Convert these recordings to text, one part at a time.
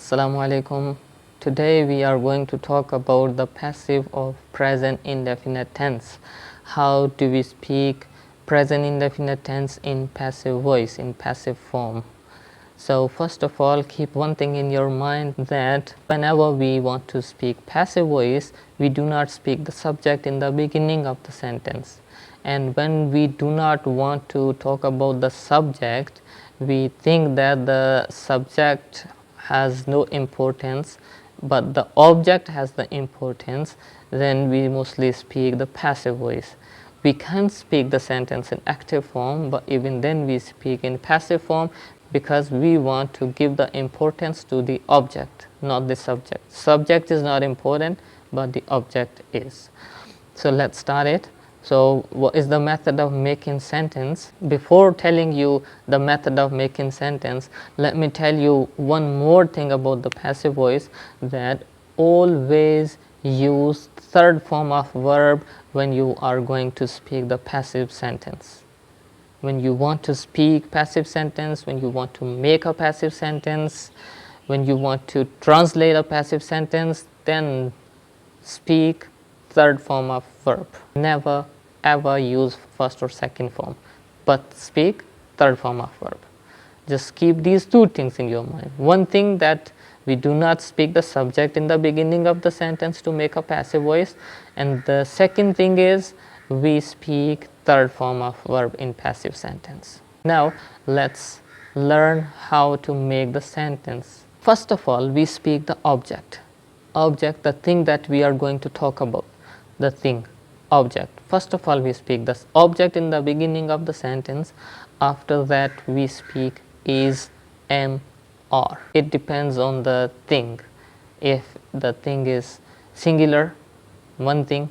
Assalamu alaikum. Today we are going to talk about the passive of present indefinite tense. How do we speak present indefinite tense in passive voice, in passive form? So first of all, keep one thing in your mind, that whenever we want to speak passive voice, we do not speak the subject in the beginning of the sentence. And when we do not want to talk about the subject, we think that the subject has no importance, but the object has the importance, then we mostly speak the passive voice. We can speak the sentence in active form, but even then we speak in passive form because we want to give the importance to the object, not the subject. Subject is not important, but the object is. So let's start it. So what is the method of making sentence? Before telling you the method of making sentence, let me tell you one more thing about the passive voice, that always use third form of verb when you are going to speak the passive sentence. When you want to speak passive sentence, when you want to make a passive sentence, when you want to translate a passive sentence, then speak third form of verb. Never ever use first or second form, but speak third form of verb. Just keep these two things in your mind. One thing, that we do not speak the subject in the beginning of the sentence to make a passive voice, and the second thing is we speak third form of verb in passive sentence. Now let's learn how to make the sentence. First of all, we speak the object. Object, the thing that we are going to talk about, the thing, object. First of all, we speak the object in the beginning of the sentence. After that, we speak is, am, or. It depends on the thing. If the thing is singular, one thing,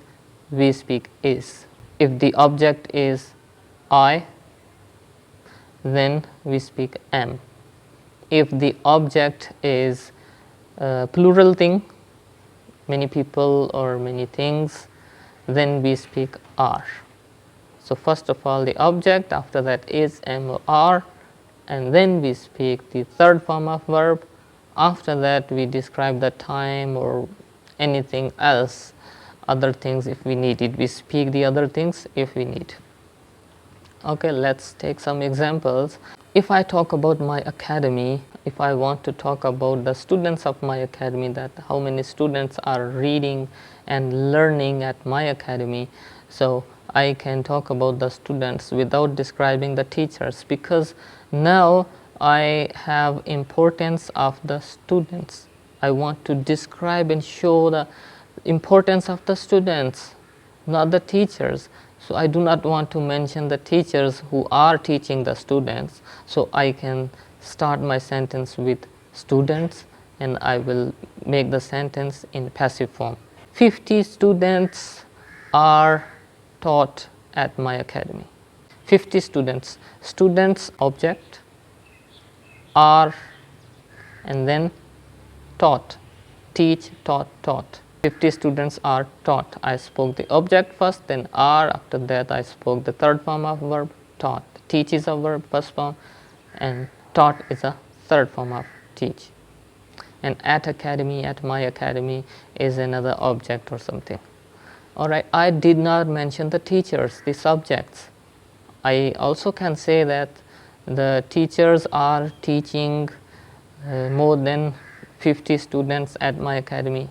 we speak is. If the object is I, then we speak am. If the object is a plural thing, many people or many things, then we speak are. So first of all the object, after that is, am, or are, and then we speak the third form of verb. After that we describe the time or anything else, other things if we need it. We speak the other things if we need. Okay, let's take some examples. If I talk about my academy, if I want to talk about the students of my academy, that how many students are reading and learning at my academy, so I can talk about the students without describing the teachers, because now I have importance of the students. I want to describe and show the importance of the students, not the teachers. So I do not want to mention the teachers who are teaching the students. So I can start my sentence with students, and I will make the sentence in passive form. 50 students are taught at my academy. 50 students. Students, object, are, and then taught. Teach, taught, taught. 50 students are taught. I spoke the object first, then are. After that I spoke the third form of verb, taught. Teach is a verb, first form, and taught is a third form of teach. And at academy, at my academy, is another object or something. Alright, I did not mention the teachers, the subjects. I also can say that the teachers are teaching more than 50 students at my academy.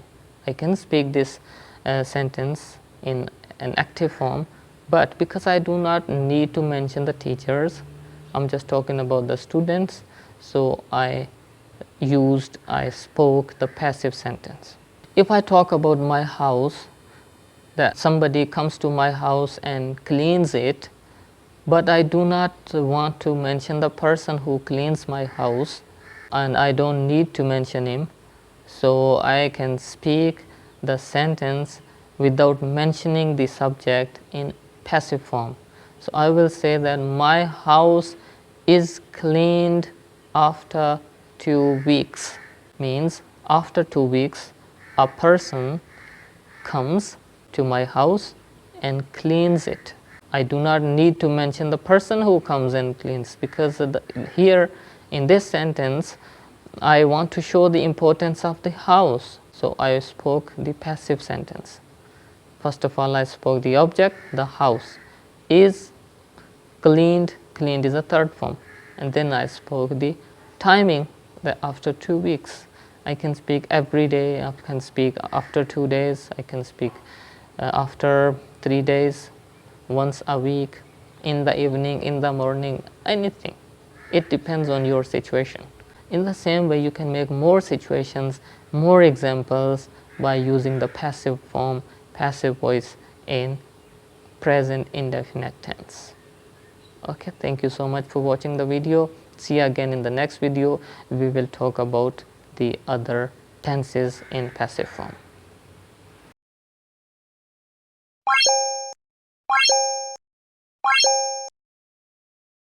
I can speak this sentence in an active form, but because I do not need to mention the teachers, I'm just talking about the students, so I spoke the passive sentence. If I talk about my house, that somebody comes to my house and cleans it, but I do not want to mention the person who cleans my house, and I don't need to mention him, so I can speak the sentence without mentioning the subject in passive form. So I will say that my house is cleaned after 2 weeks. Means after 2 weeks a person comes to my house and cleans it. I do not need to mention the person who comes and cleans, because here in this sentence I want to show the importance of the house, so I spoke the passive sentence. First of all, I spoke the object, the house is cleaned. Cleaned is a third form. And then I spoke the timing, that after 2 weeks. I can speak every day, I can speak after 2 days, I can speak after 3 days, once a week, in the evening, in the morning, anything. It depends on your situation. In the same way, you can make more situations, more examples by using the passive form, passive voice in present indefinite tense. Okay, thank you so much for watching the video. See you again in the next video. We will talk about the other tenses in passive form.